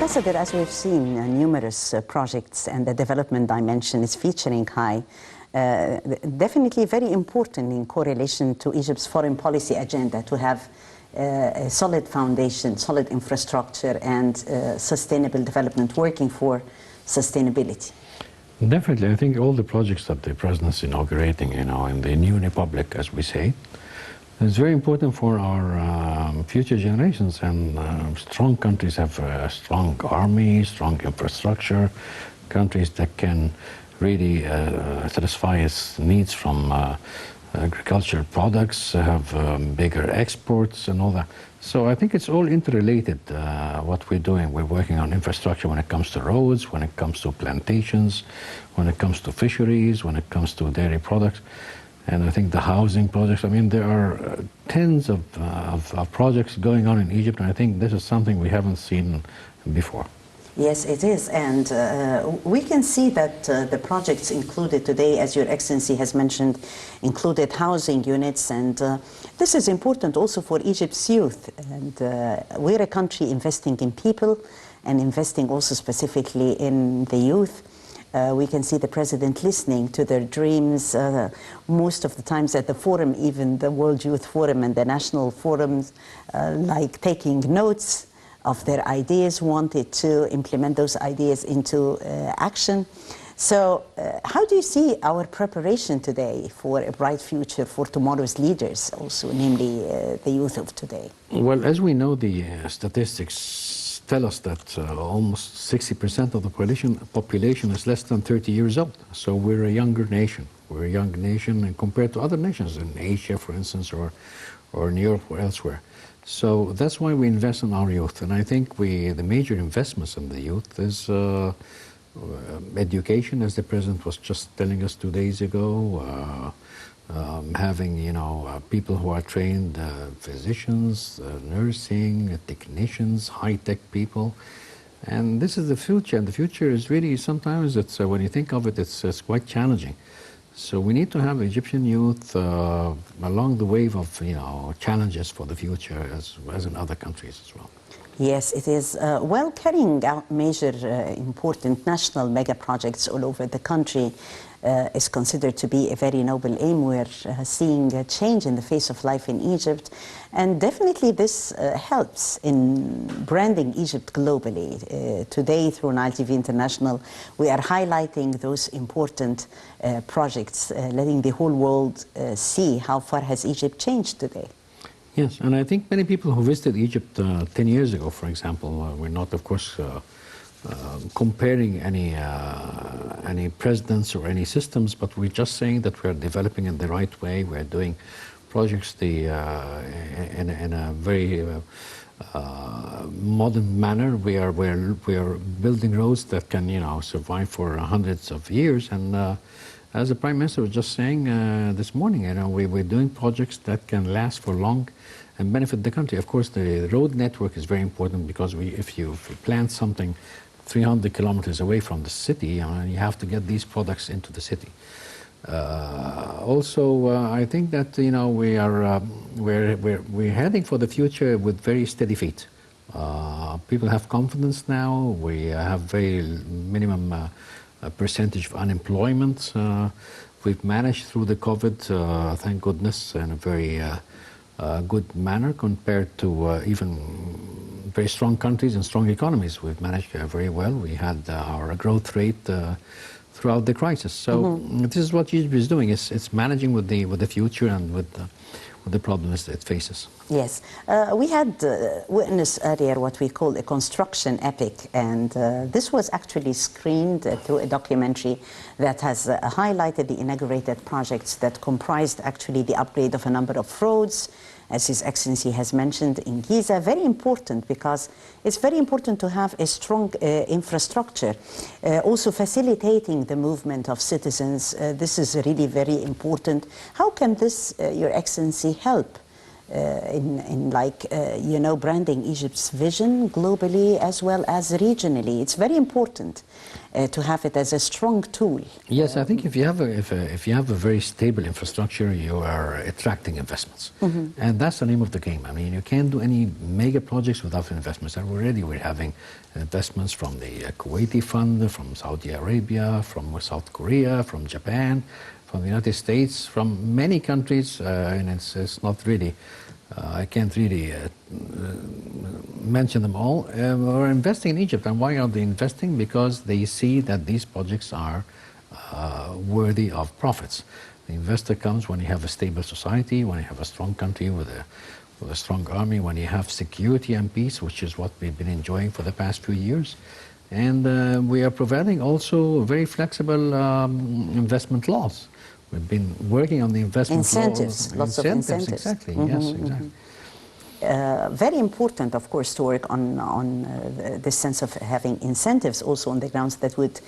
Ambassador, as we've seen, numerous projects and the development dimension is featuring high. Definitely very important in correlation to Egypt's foreign policy agenda to have a solid foundation, solid infrastructure, and sustainable development working for sustainability. Definitely. I think all the projects that the President's inaugurating, in the new republic, as we say, is very important for our future generations. And strong countries have a strong army, strong infrastructure, countries that can really satisfy its needs from agricultural products, have bigger exports and all that. So I think it's all interrelated, what we're doing. We're working on infrastructure when it comes to roads, when it comes to plantations, when it comes to fisheries, when it comes to dairy products. And I think the housing projects, I mean, there are tens of projects going on in Egypt, and I think this is something we haven't seen before. Yes, it is, and we can see that the projects included today, as Your Excellency has mentioned, included housing units, and this is important also for Egypt's youth. And we're a country investing in people and investing also specifically in the youth. We can see the President listening to their dreams most of the times at the forum, even the World Youth Forum and the national forums, like taking notes of their ideas, wanted to implement those ideas into action. So how do you see our preparation today for a bright future for tomorrow's leaders, also namely the youth of today? Well, as we know, the statistics tell us that almost 60% of the population is less than 30 years old. So we're a younger nation. We're a young nation and compared to other nations in Asia, for instance, or in Europe or elsewhere. So that's why we invest in our youth. And I think the major investments in the youth is education, as the President was just telling us 2 days ago, having, people who are trained, physicians, nursing, technicians, high-tech people. And this is the future, and the future is really, sometimes it's, when you think of it, it's quite challenging. So we need to have Egyptian youth along the wave of, challenges for the future, as in other countries as well. Yes, it is. Well, carrying out major important national mega projects all over the country is considered to be a very noble aim. We're seeing a change in the face of life in Egypt, and definitely this helps in branding Egypt globally. Today, through Nile TV International, we are highlighting those important projects, letting the whole world see how far has Egypt changed today. Yes, and I think many people who visited Egypt 10 years ago, for example, we're not, of course, comparing any presidents or any systems, but we're just saying that we're developing in the right way. We're doing projects in a very modern manner. We are building roads that can, survive for hundreds of years. And as the Prime Minister was just saying this morning, we're doing projects that can last for long and benefit the country. Of course, the road network is very important because if you plan something 300 kilometers away from the city, you have to get these products into the city. Also, I think that we're heading for the future with very steady feet. People have confidence now. We have very minimum percentage of unemployment. We've managed through the COVID, thank goodness, in a very good manner compared to even very strong countries and strong economies. We've managed very well. We had our growth rate throughout the crisis. So this is what Egypt is doing. It's managing with the future and with the problems that it faces. Yes, we had witnessed earlier what we call a construction epic, and this was actually screened through a documentary that has highlighted the inaugurated projects that comprised actually the upgrade of a number of roads, as His Excellency has mentioned, in Giza. Very important, because it's very important to have a strong infrastructure, also facilitating the movement of citizens. This is really very important. How can this, Your Excellency, help branding Egypt's vision globally as well as regionally. It's very important to have it as a strong tool. Yes, I think if you have a very stable infrastructure, you are attracting investments, and that's the name of the game. I mean, you can't do any mega projects without investments, and already we're having investments from the Kuwaiti fund, from Saudi Arabia, from South Korea, from Japan, from the United States, from many countries, and it's not really. I can't really mention them all. Are investing in Egypt, and why are they investing? Because they see that these projects are worthy of profits. The investor comes when you have a stable society, when you have a strong country with a strong army, when you have security and peace, which is what we've been enjoying for the past few years. And we are providing also very flexible investment laws. We've been working on the investment incentives, law. Lots of incentives. Exactly, yes, exactly. Very important, of course, to work on the sense of having incentives also on the grounds that would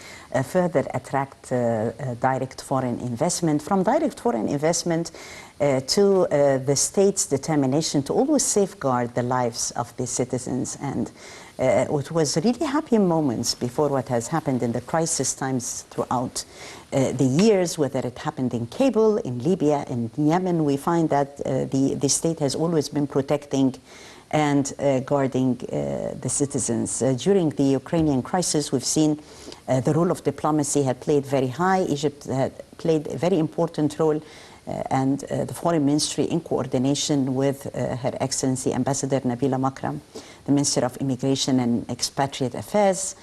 further attract direct foreign investment. From direct foreign investment to the state's determination to always safeguard the lives of the citizens. And it was really happy moments before what has happened in the crisis times throughout the years, whether it happened in Kabul, in Libya, in Yemen. We find that the state has always been protecting and guarding the citizens. During the Ukrainian crisis, we've seen the role of diplomacy had played very high. Egypt had played a very important role, and the Foreign Ministry, in coordination with Her Excellency Ambassador Nabila Makram, the Minister of Immigration and Expatriate Affairs,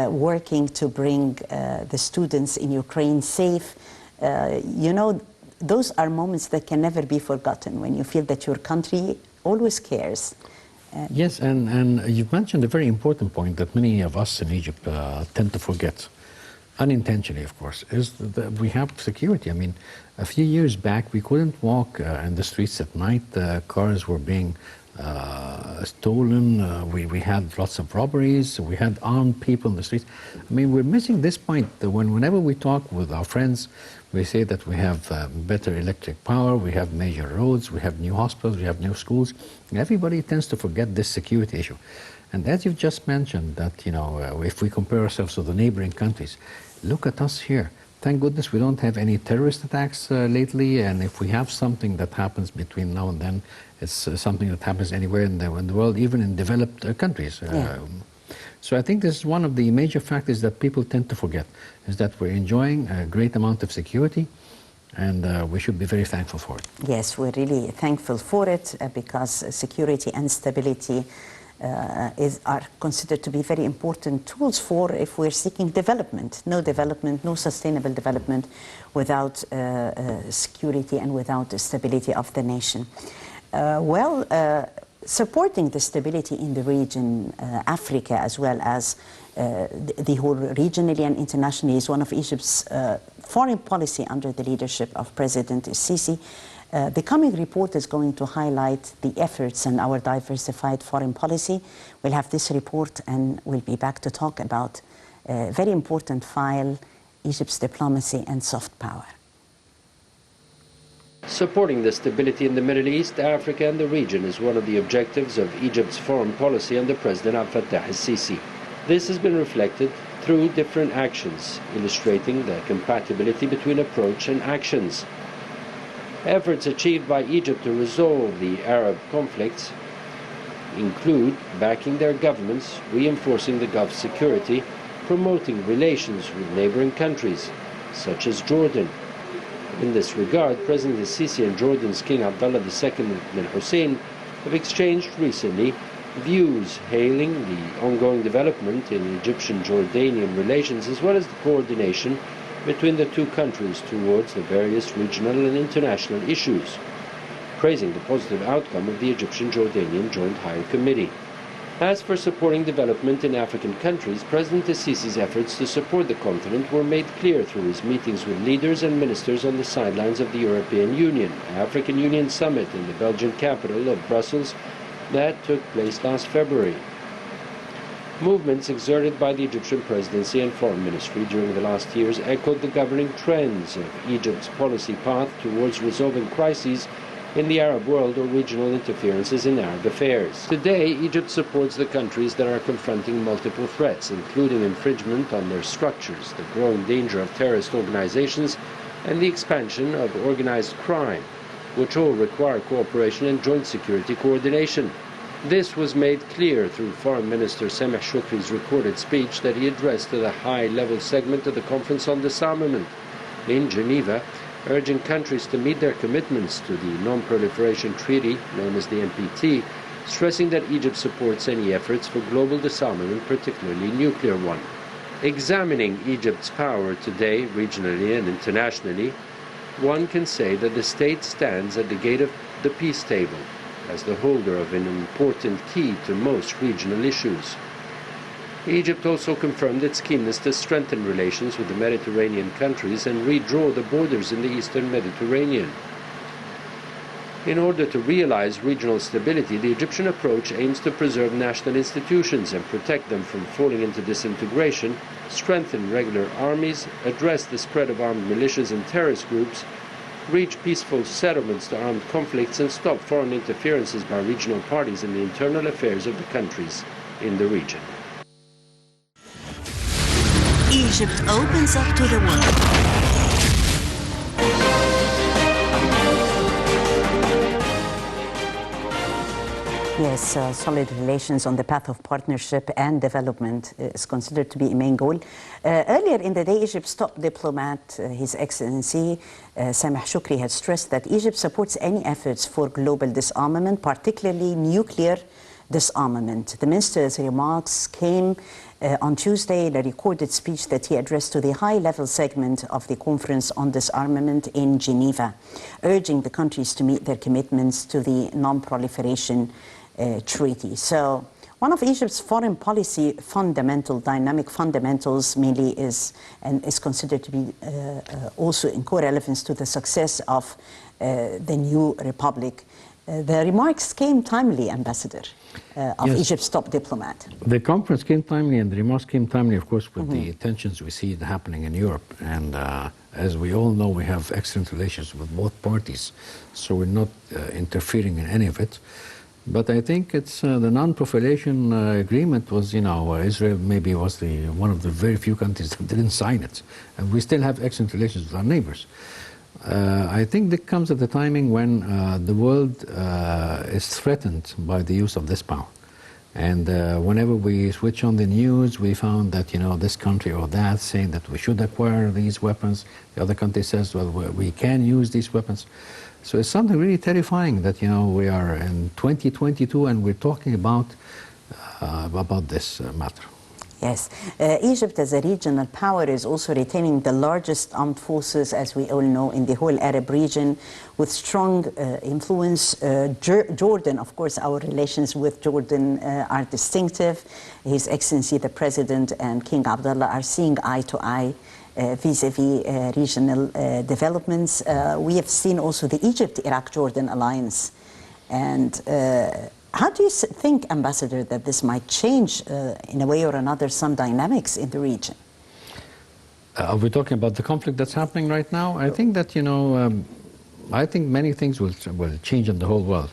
working to bring the students in Ukraine safe. Those are moments that can never be forgotten when you feel that your country always cares. Yes, and you've mentioned a very important point that many of us in Egypt tend to forget, unintentionally, of course, is that we have security. I mean, a few years back, we couldn't walk in the streets at night. Cars were being stolen. We had lots of robberies. We had armed people in the streets. I mean, we're missing this point. Whenever we talk with our friends, we say that we have better electric power, we have major roads, we have new hospitals, we have new schools. Everybody tends to forget this security issue. And as you've just mentioned, that if we compare ourselves to the neighboring countries, look at us here. Thank goodness we don't have any terrorist attacks lately, and if we have something that happens between now and then, it's something that happens anywhere in the world, even in developed countries. Yeah. So I think this is one of the major factors that people tend to forget, is that we're enjoying a great amount of security, and we should be very thankful for it. Yes, we're really thankful for it because security and stability are considered to be very important tools for if we're seeking development. No sustainable development without security and without stability of the nation. Supporting the stability in the region, Africa as well as the whole regionally and internationally is one of Egypt's foreign policy under the leadership of President Sisi. The coming report is going to highlight the efforts in our diversified foreign policy. We'll have this report and we'll be back to talk about a very important file, Egypt's diplomacy and soft power. Supporting the stability in the Middle East, Africa and the region is one of the objectives of Egypt's foreign policy under President Abdel Fattah el-Sisi. This has been reflected through different actions, illustrating the compatibility between approach and actions. Efforts achieved by Egypt to resolve the Arab conflicts include backing their governments, reinforcing the Gulf's security, promoting relations with neighboring countries, such as Jordan. In this regard, President Sisi and Jordan's King Abdullah II bin Hussein have exchanged recently views hailing the ongoing development in Egyptian-Jordanian relations as well as the coordination between the two countries towards the various regional and international issues, praising the positive outcome of the Egyptian-Jordanian Joint High Committee. As for supporting development in African countries, President Sisi's efforts to support the continent were made clear through his meetings with leaders and ministers on the sidelines of the European Union, African Union Summit in the Belgian capital of Brussels that took place last February. Movements exerted by the Egyptian presidency and foreign ministry during the last years echoed the governing trends of Egypt's policy path towards resolving crises in the Arab world or regional interferences in Arab affairs. Today, Egypt supports the countries that are confronting multiple threats, including infringement on their structures, the growing danger of terrorist organizations, and the expansion of organized crime, which all require cooperation and joint security coordination. This was made clear through Foreign Minister Sameh Shoukry's recorded speech that he addressed to the high-level segment of the Conference on Disarmament in Geneva, urging countries to meet their commitments to the Non-Proliferation Treaty, known as the NPT, stressing that Egypt supports any efforts for global disarmament, particularly nuclear one. Examining Egypt's power today, regionally and internationally, one can say that the state stands at the gate of the peace table, as the holder of an important key to most regional issues. Egypt also confirmed its keenness to strengthen relations with the Mediterranean countries and redraw the borders in the Eastern Mediterranean. In order to realize regional stability, the Egyptian approach aims to preserve national institutions and protect them from falling into disintegration, strengthen regular armies, address the spread of armed militias and terrorist groups, reach peaceful settlements to armed conflicts, and stop foreign interferences by regional parties in the internal affairs of the countries in the region. Egypt opens up to the world. Yes, solid relations on the path of partnership and development is considered to be a main goal. Earlier in the day, Egypt's top diplomat, His Excellency Sameh Shoukry, had stressed that Egypt supports any efforts for global disarmament, particularly nuclear disarmament. The minister's remarks came on Tuesday in a recorded speech that he addressed to the high-level segment of the Conference on Disarmament in Geneva, urging the countries to meet their commitments to the Non-Proliferation Treaty. So one of Egypt's foreign policy dynamic fundamentals mainly is considered to be also in co-relevance to the success of the new republic. The remarks came timely, Ambassador, of Yes. Egypt's top diplomat. The conference came timely, and the remarks came timely, of course, with the tensions we see happening in Europe. And as we all know, we have excellent relations with both parties, so we're not interfering in any of it. But I think it's the non-proliferation agreement was, Israel maybe was one of the very few countries that didn't sign it. And we still have excellent relations with our neighbors. I think that comes at the timing when the world is threatened by the use of this power. And whenever we switch on the news, we found that, this country or that saying that we should acquire these weapons. The other country says, well, we can use these weapons. So it's something really terrifying that, we are in 2022 and we're talking about this matter. Yes. Egypt as a regional power is also retaining the largest armed forces, as we all know, in the whole Arab region, with strong influence. Jordan, of course, our relations with Jordan are distinctive. His Excellency, the President, and King Abdullah are seeing eye to eye vis-a-vis regional developments. We have seen also the Egypt-Iraq-Jordan alliance. And how do you think, Ambassador, that this might change, in a way or another, some dynamics in the region? Are we talking about the conflict that's happening right now? I think that, I think many things will change in the whole world.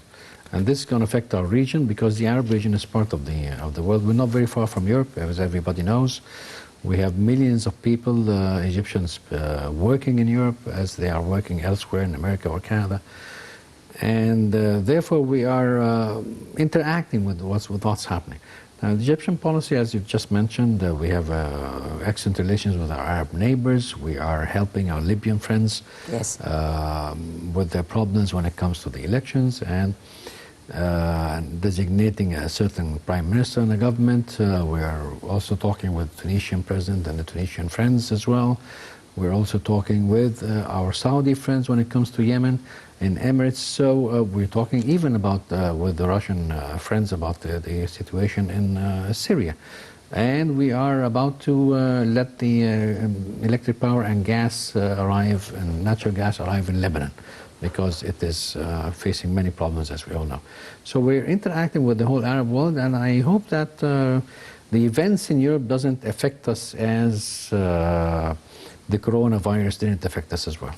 And this is going to affect our region because the Arab region is part of the world. We're not very far from Europe, as everybody knows. We have millions of people, Egyptians, working in Europe as they are working elsewhere in America or Canada. And therefore, we are interacting with what's happening. Now, the Egyptian policy, as you've just mentioned, we have excellent relations with our Arab neighbors. We are helping our Libyan friends Yes. With their problems when it comes to the elections and designating a certain prime minister in the government. We are also talking with the Tunisian president and the Tunisian friends as well. We're also talking with our Saudi friends when it comes to Yemen in Emirates. So we're talking even about with the Russian friends about the situation in Syria. And we are about to let the electric power and gas arrive, and natural gas arrive in Lebanon, because it is facing many problems, as we all know. So we're interacting with the whole Arab world, and I hope that the events in Europe doesn't affect us as the coronavirus didn't affect us as well.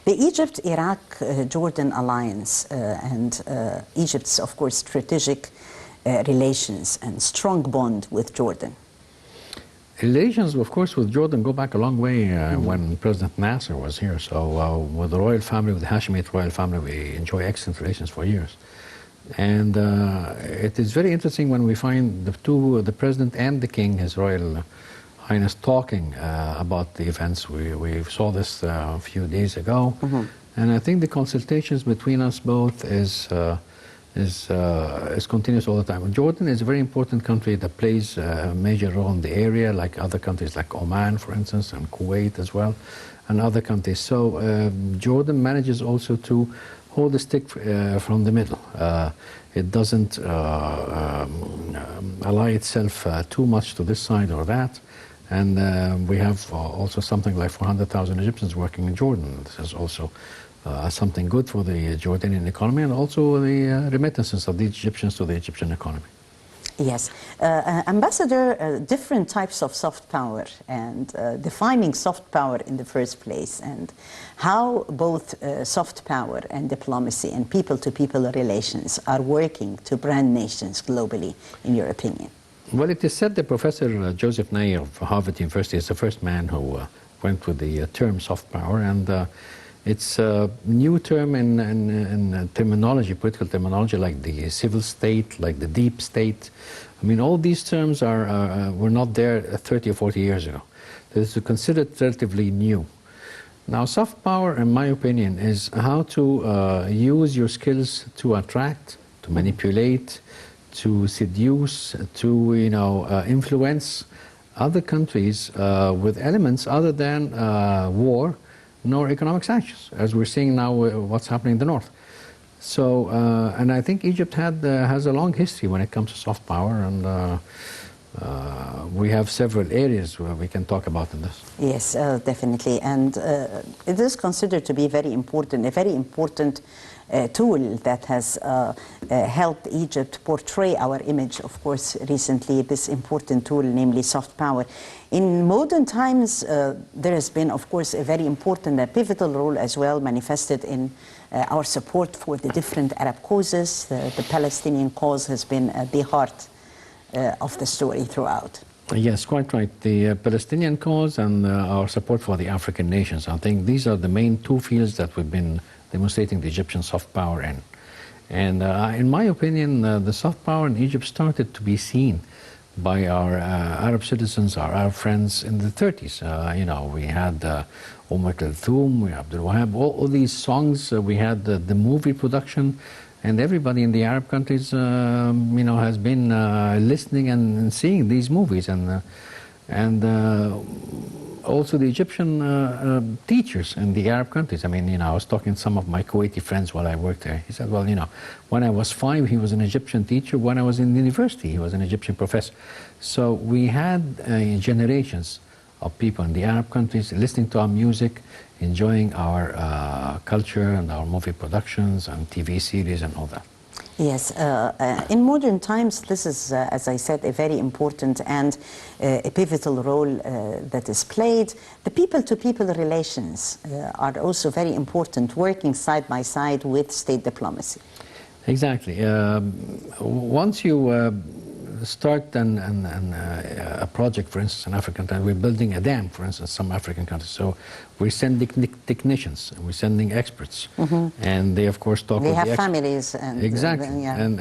The Egypt-Iraq-Jordan alliance and Egypt's, of course, strategic relations and strong bond with Jordan. Relations, of course, with Jordan go back a long way when President Nasser was here. So with the royal family, with the Hashemite royal family, we enjoy excellent relations for years. And it is very interesting when we find the president and the king, His Royal Highness, talking about the events. We saw this a few days ago. And I think the consultations between us both is continuous all the time. Jordan is a very important country that plays a major role in the area, like other countries like Oman, for instance, and Kuwait as well, and other countries. So Jordan manages also to hold the stick from the middle. It doesn't ally itself too much to this side or that. And we have also something like 400,000 Egyptians working in Jordan. This is also something good for the Jordanian economy and also the remittances of the Egyptians to the Egyptian economy. Yes. Ambassador, different types of soft power and defining soft power in the first place, and how both soft power and diplomacy and people-to-people relations are working to brand nations globally, in your opinion. Well, it is said that Professor Joseph Nye of Harvard University is the first man who went with the term soft power, and it's a new term in terminology, political terminology, like the civil state, like the deep state. I mean, all these terms were not there 30 or 40 years ago. This is considered relatively new. Now, soft power, in my opinion, is how to use your skills to attract, to manipulate, to seduce, to influence other countries with elements other than war, nor economic sanctions, as we're seeing now what's happening in the north. So, and I think Egypt has a long history when it comes to soft power, and we have several areas where we can talk about in this. Yes, definitely, and it is considered to be very important, a very important tool that has helped Egypt portray our image, of course, recently, this important tool, namely soft power. In modern times, there has been, of course, a very important and pivotal role as well manifested in our support for the different Arab causes. The Palestinian cause has been at the heart of the story throughout. Yes, quite right. The Palestinian cause and our support for the African nations. I think these are the main two fields that we've been demonstrating the Egyptian soft power in. And in my opinion, the soft power in Egypt started to be seen by our Arab citizens, our Arab friends in the 30s. We had Kulthum, we had Abdul Wahab, all these songs. We had the movie production, and everybody in the Arab countries, has been listening and seeing these movies, and also the Egyptian teachers in the Arab countries. I mean, I was talking to some of my Kuwaiti friends while I worked there. He said, well, when I was 5, he was an Egyptian teacher. When I was in university, he was an Egyptian professor. So we had generations of people in the Arab countries listening to our music, enjoying our culture and our movie productions and TV series and all that. Yes, in modern times, this is, as I said, a very important and a pivotal role that is played. The people-to-people relations are also very important, working side by side with state diplomacy. Exactly. Once you start a project, for instance, in African countries, we're building a dam, for instance, some African countries. So we're sending technicians, and we're sending experts, and they, of course, talk with the experts. They have families, and exactly, and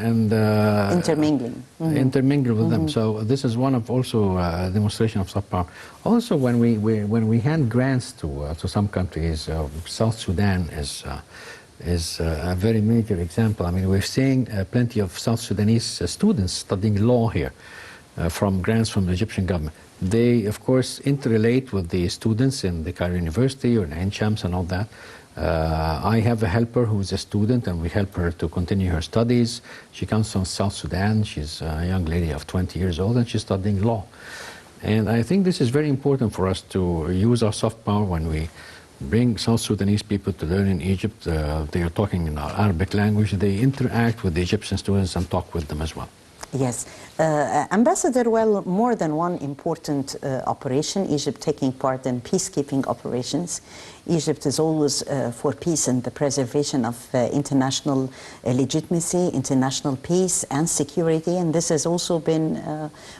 intermingling, intermingle with them. So this is one of also a demonstration of soft power. Also, when we hand grants to some countries, South Sudan is a very major example. I mean, we're seeing plenty of South Sudanese students studying law here from grants from the Egyptian government. They, of course, interrelate with the students in the Cairo University or in Ain Shams and all that. I have a helper who's a student, and we help her to continue her studies. She comes from South Sudan. She's a young lady of 20 years old, and she's studying law. And I think this is very important for us to use our soft power when we bring South Sudanese people to learn in Egypt. They are talking in our Arabic language. They interact with the Egyptian students and talk with them as well. Yes. Ambassador, well, more than one important operation, Egypt taking part in peacekeeping operations. Egypt is always for peace and the preservation of international legitimacy, international peace and security, and this has also been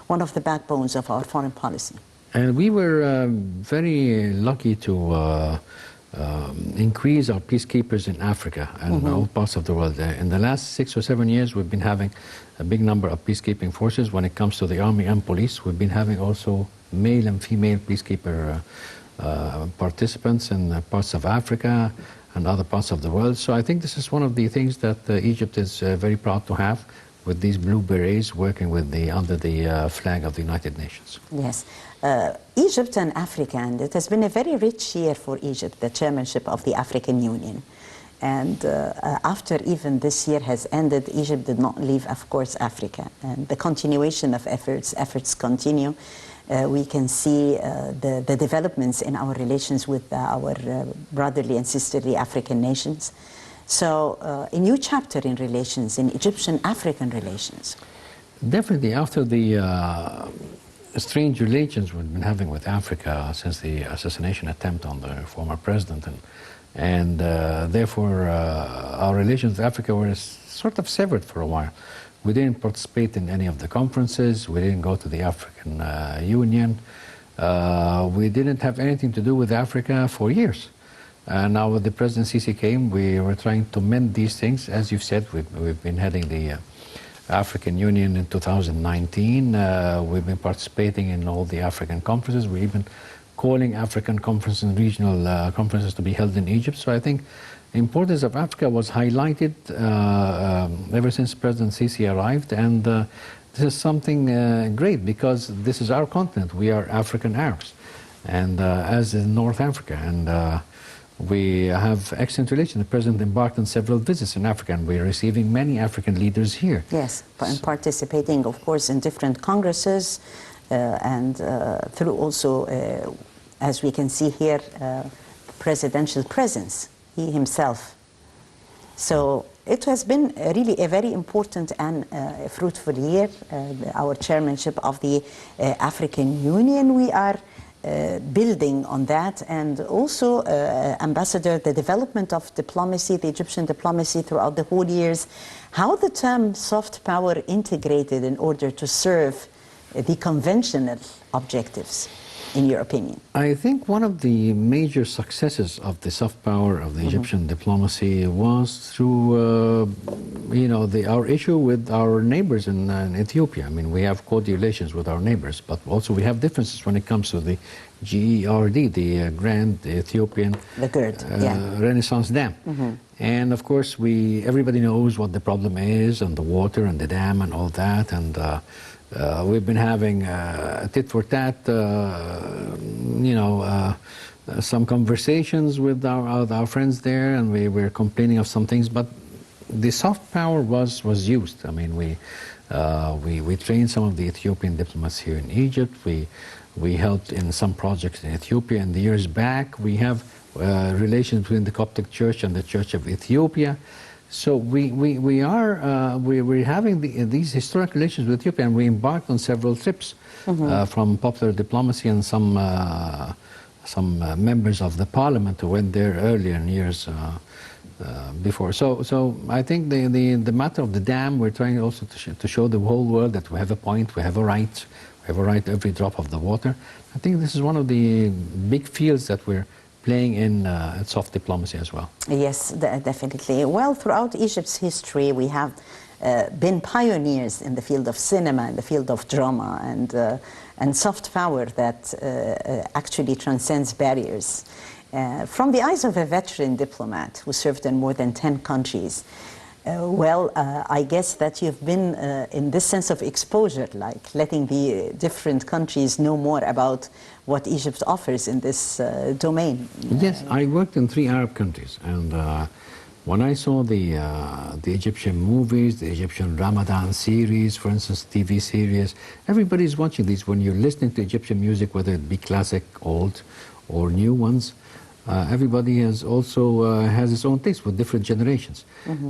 one of the backbones of our foreign policy. And we were very lucky to increase our peacekeepers in Africa and all parts of the world. In the last 6 or 7 years, we've been having a big number of peacekeeping forces. When it comes to the army and police, we've been having also male and female peacekeeper participants in parts of Africa and other parts of the world. So I think this is one of the things that Egypt is very proud to have, with these blue berets working with under the flag of the United Nations. Yes. Egypt and Africa, and it has been a very rich year for Egypt, the chairmanship of the African Union. And after even this year has ended, Egypt did not leave, of course, Africa. And the continuation of efforts continue. We can see the developments in our relations with our brotherly and sisterly African nations. So a new chapter in relations, in Egyptian-African relations. Definitely, after the strange relations we've been having with Africa since the assassination attempt on the former president, and therefore our relations with Africa were sort of severed for a while. We didn't participate in any of the conferences, we didn't go to the African Union, we didn't have anything to do with Africa for years. Now with the President Sisi came, we were trying to mend these things. As you've said, we've been heading the African Union in 2019. We've been participating in all the African conferences. We're even calling African conferences and regional conferences to be held in Egypt. So I think the importance of Africa was highlighted ever since President Sisi arrived. And this is something great, because this is our continent. We are African Arabs, and as in North Africa. And we have excellent relations. The President embarked on several visits in Africa, and we're receiving many African leaders here. Yes, and participating, of course, in different congresses, and through also, as we can see here, presidential presence, he himself. So it has been really a very important and fruitful year, our chairmanship of the African Union. We are building on that, and also, Ambassador, the development of diplomacy, the Egyptian diplomacy throughout the whole years, how the term soft power integrated in order to serve the conventional objectives, in your opinion? I think one of the major successes of the soft power of the Egyptian diplomacy was through, our issue with our neighbors in Ethiopia. I mean, we have cordial relations with our neighbors, but also we have differences when it comes to the GERD, the Grand Ethiopian Renaissance Dam. And of course, everybody knows what the problem is, and the water and the dam and all that. And we've been having tit for tat, some conversations with our friends there, and we were complaining of some things. But the soft power was used. I mean, we trained some of the Ethiopian diplomats here in Egypt. We helped in some projects in Ethiopia. In the years back, we have relations between the Coptic Church and the Church of Ethiopia. So we're having these historic relations with Ethiopia, and we embarked on several trips from popular diplomacy, and some members of the parliament who went there earlier in years before. So I think the matter of the dam, we're trying also to show the whole world that we have a point, we have a right to every drop of the water. I think this is one of the big fields that we're playing in soft diplomacy as well. Yes, definitely. Well, throughout Egypt's history, we have been pioneers in the field of cinema, in the field of drama, and soft power that actually transcends barriers. From the eyes of a veteran diplomat who served in more than 10 countries, I guess that you've been in this sense of exposure, like letting the different countries know more about what Egypt offers in this domain. Yes, I worked in 3 Arab countries, and when I saw the Egyptian movies, the Egyptian Ramadan series, for instance, TV series, everybody's watching these. When you're listening to Egyptian music, whether it be classic, old, or new ones, everybody has its own taste with different generations.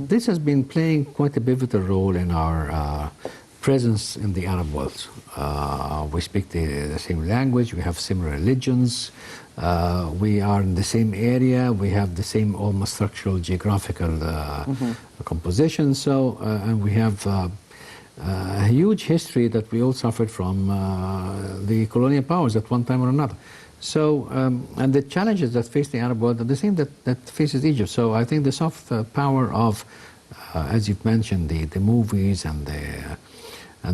This has been playing quite a pivotal role in our presence in the Arab world. We speak the same language, we have similar religions, we are in the same area, we have the same almost structural geographical composition, so, and we have a huge history that we all suffered from the colonial powers at one time or another. So, and the challenges that face the Arab world are the same that faces Egypt. So I think the soft power of, as you've mentioned, the movies and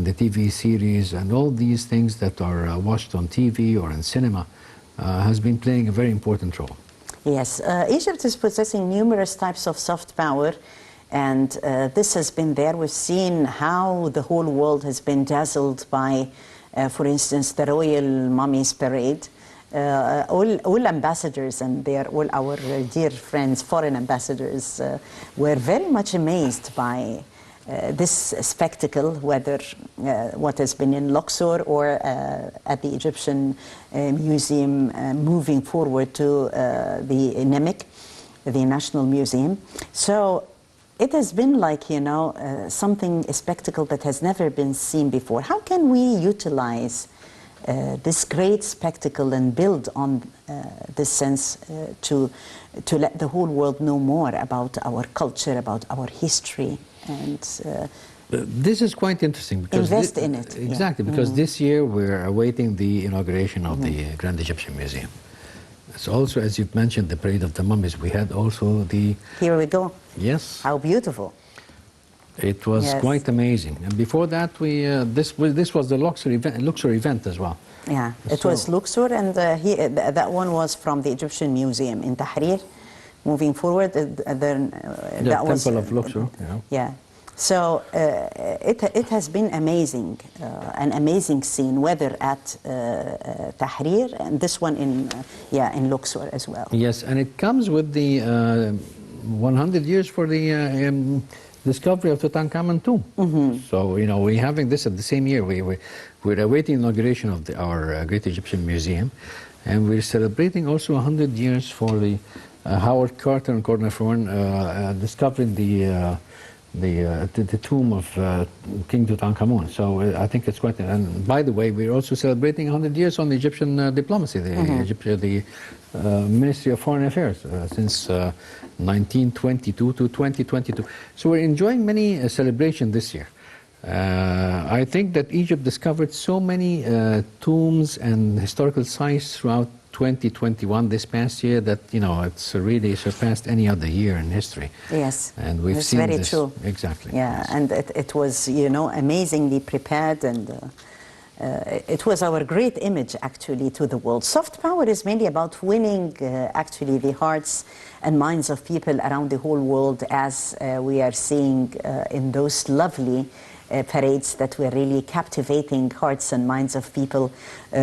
the TV series and all these things that are watched on TV or in cinema has been playing a very important role. Yes, Egypt is possessing numerous types of soft power, and this has been there. We've seen how the whole world has been dazzled by, for instance, the Royal Mummies Parade. All ambassadors, and they are all our dear friends, foreign ambassadors, were very much amazed by this spectacle, whether what has been in Luxor or at the Egyptian Museum, moving forward to the NEMIC, the National Museum. So it has been like, you know, a spectacle that has never been seen before. How can we utilize this great spectacle and build on this sense to let the whole world know more about our culture, about our history, and this is quite interesting because invest in it. Exactly, because this year we're awaiting the inauguration of the Grand Egyptian Museum. It's also, as you've mentioned, the Parade of the Mummies. We had also the... Here we go. Yes. How beautiful. It was quite amazing. And before that, we this was the Luxor event as well. Yeah, it was Luxor, and that one was from the Egyptian Museum in Tahrir. Moving forward, that was Temple of Luxor. Yeah. So it has been amazing, an amazing scene, whether at Tahrir and this one in Luxor as well. Yes, and it comes with the 100 years for the discovery of Tutankhamun tomb. So, you know, we're having this at the same year. We're awaiting inauguration of our Great Egyptian Museum, and we're celebrating also 100 years for the Howard Carter and Gordon Thorne discovering the tomb of King Tutankhamun. So I think it's quite. And by the way, we're also celebrating 100 years on the Egyptian diplomacy, the Ministry of Foreign Affairs since 1922 to 2022. So we're enjoying many celebrations this year. I think that Egypt discovered so many tombs and historical sites throughout 2021, this past year, that, you know, it's really surpassed any other year in history. Yes, and we've it's seen very this. true. Exactly. Yeah, yes. and it was, you know, amazingly prepared, and it was our great image actually to the world. Soft power is mainly about winning actually the hearts and minds of people around the whole world, as we are seeing in those lovely parades that were really captivating hearts and minds of people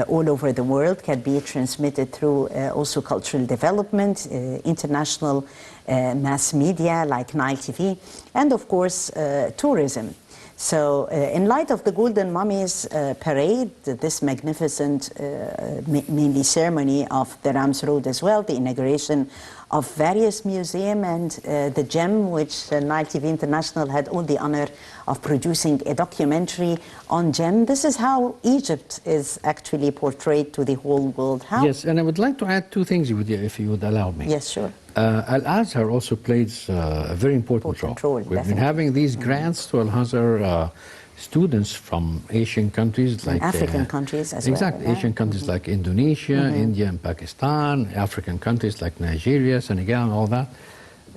all over the world, can be transmitted through also cultural development, international mass media like Nile TV, and of course tourism. So in light of the Golden Mummies parade, this magnificent mainly ceremony of the Rams Road as well, the inauguration of various museums, and the GEM, which Nile TV International had all the honor of producing a documentary on GEM. This is how Egypt is actually portrayed to the whole world. How? Yes, and I would like to add two things, if you would allow me. Yes, sure. Al-Azhar also plays a very important role. We've been having these grants to Al-Azhar students from Asian countries like African countries as exactly, well. Asian countries like Indonesia, India and Pakistan, African countries like Nigeria, Senegal and all that.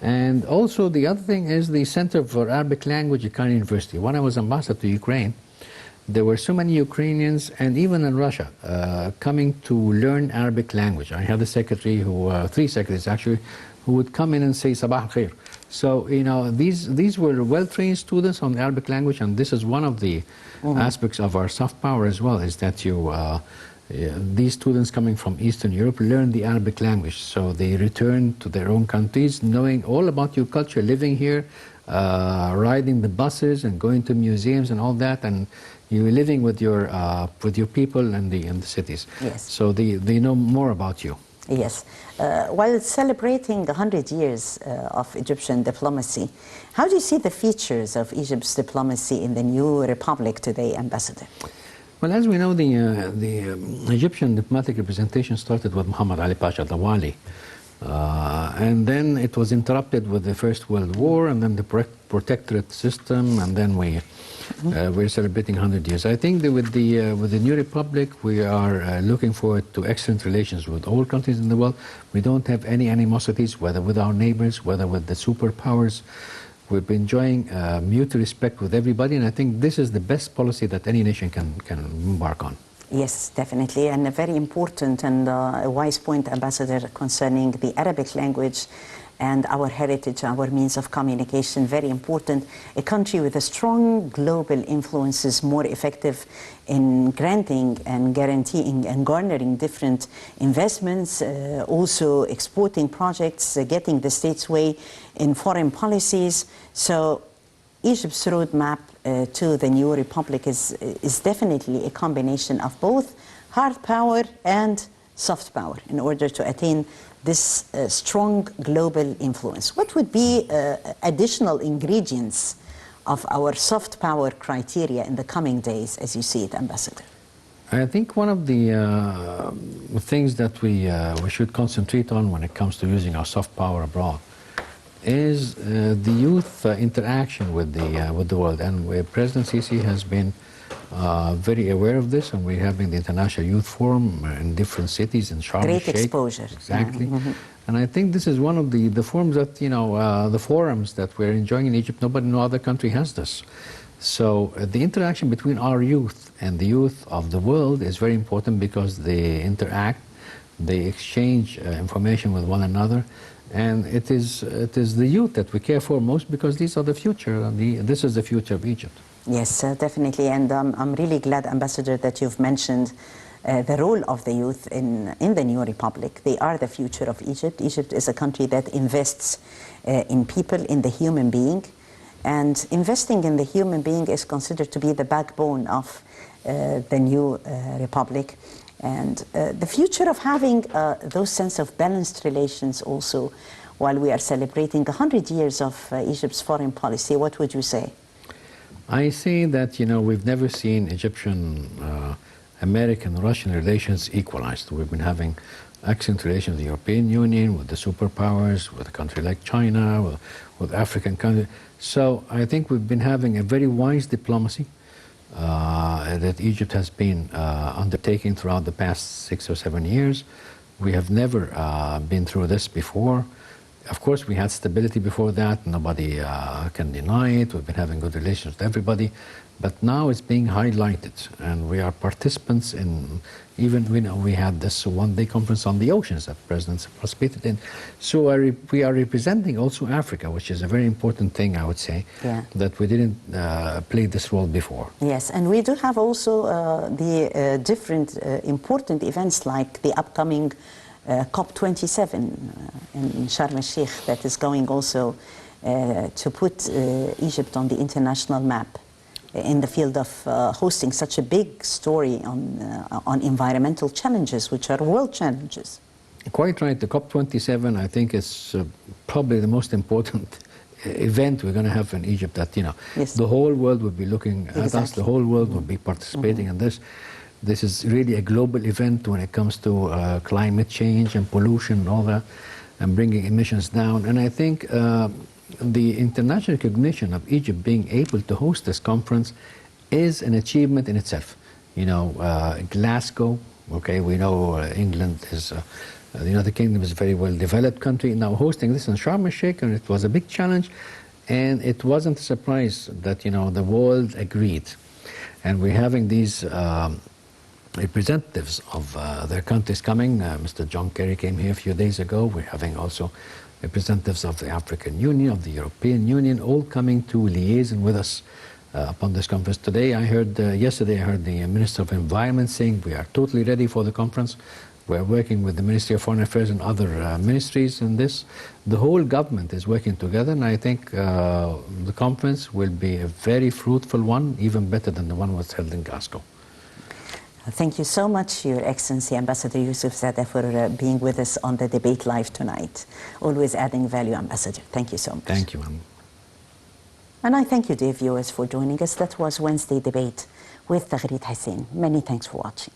And also the other thing is the Center for Arabic Language at Cairo University. When I was ambassador to Ukraine, there were so many Ukrainians, and even in Russia, coming to learn Arabic language. I had a secretary who, three secretaries actually, who would come in and say Sabah al-Khair. So, you know, these were well-trained students on the Arabic language, and this is one of the aspects of our soft power as well, is that these students coming from Eastern Europe learn the Arabic language. So they return to their own countries knowing all about your culture, living here, riding the buses and going to museums and all that, and you're living with your people in the cities. Yes. So they know more about you. Yes. While celebrating 100 years of Egyptian diplomacy, how do you see the features of Egypt's diplomacy in the new republic today, Ambassador? Well, as we know, the Egyptian diplomatic representation started with Muhammad Ali Pasha al-Wali. And then it was interrupted with the First World War, and then the protectorate system, and then we're celebrating 100 years. I think that with the new republic, we are looking forward to excellent relations with all countries in the world. We don't have any animosities, whether with our neighbors, whether with the superpowers. We've been enjoying mutual respect with everybody, and I think this is the best policy that any nation can embark on. Yes, definitely, and a very important and a wise point, Ambassador, concerning the Arabic language and our heritage, our means of communication, very important. A country with a strong global influence is more effective in granting and guaranteeing and garnering different investments, also exporting projects, getting the state's way in foreign policies. So Egypt's roadmap to the new republic is definitely a combination of both hard power and soft power in order to attain this strong global influence. What would be additional ingredients of our soft power criteria in the coming days, as you see it, Ambassador? I think one of the things that we should concentrate on when it comes to using our soft power abroad is the youth interaction with the world, and where President Sisi has been very aware of this, and we're having the International Youth Forum in different cities in Sharm el-Sheikh. Great exposure. Exactly. Mm-hmm. And I think this is one of the forums that, the forums that we're enjoying in Egypt. No other country has this. So the interaction between our youth and the youth of the world is very important because they interact, they exchange information with one another. And it is the youth that we care for most because these are the future. This is the future of Egypt. Yes, definitely. And I'm really glad, Ambassador, that you've mentioned the role of the youth in the new republic. They are the future of Egypt. Egypt is a country that invests in people, in the human being. And investing in the human being is considered to be the backbone of the new republic. And the future of having those sense of balanced relations also, while we are celebrating 100 years of Egypt's foreign policy, what would you say? I say that, we've never seen Egyptian, American, Russian relations equalized. We've been having excellent relations with the European Union, with the superpowers, with a country like China, with African countries. So I think we've been having a very wise diplomacy that Egypt has been undertaking throughout the past 6 or 7 years. We have never been through this before. Of course, we had stability before that. Nobody can deny it. We've been having good relations with everybody. But now it's being highlighted, and we are participants in, even we had this one-day conference on the oceans that President participated in. So we are representing also Africa, which is a very important thing, I would say, that we didn't play this role before. Yes, and we do have also the different important events like the upcoming COP27 in Sharm el-Sheikh that is going also to put Egypt on the international map in the field of hosting such a big story on environmental challenges, which are world challenges. Quite right. The COP27, I think, is probably the most important event we're going to have in Egypt. That the whole world will be looking at us. The whole world will be participating in this. This is really a global event when it comes to climate change and pollution and all that, and bringing emissions down. And I think the international recognition of Egypt being able to host this conference is an achievement in itself. Glasgow, okay, we know England is, the United Kingdom is a very well-developed country. Now hosting this in Sharm el-Sheikh, and it was a big challenge, and it wasn't a surprise that, the world agreed. And we're having these representatives of their countries coming. Mr. John Kerry came here a few days ago. We're having also representatives of the African Union, of the European Union, all coming to liaison with us upon this conference. Today, yesterday I heard the Minister of Environment saying we are totally ready for the conference. We're working with the Ministry of Foreign Affairs and other ministries in this. The whole government is working together, and I think the conference will be a very fruitful one, even better than the one was held in Glasgow. Thank you so much, Your Excellency, Ambassador Yousef Zada, for being with us on the debate live tonight. Always adding value, Ambassador. Thank you so much. Thank you, ma'am. And I thank you, dear viewers, for joining us. That was Wednesday Debate with Taghreed Hussein. Many thanks for watching.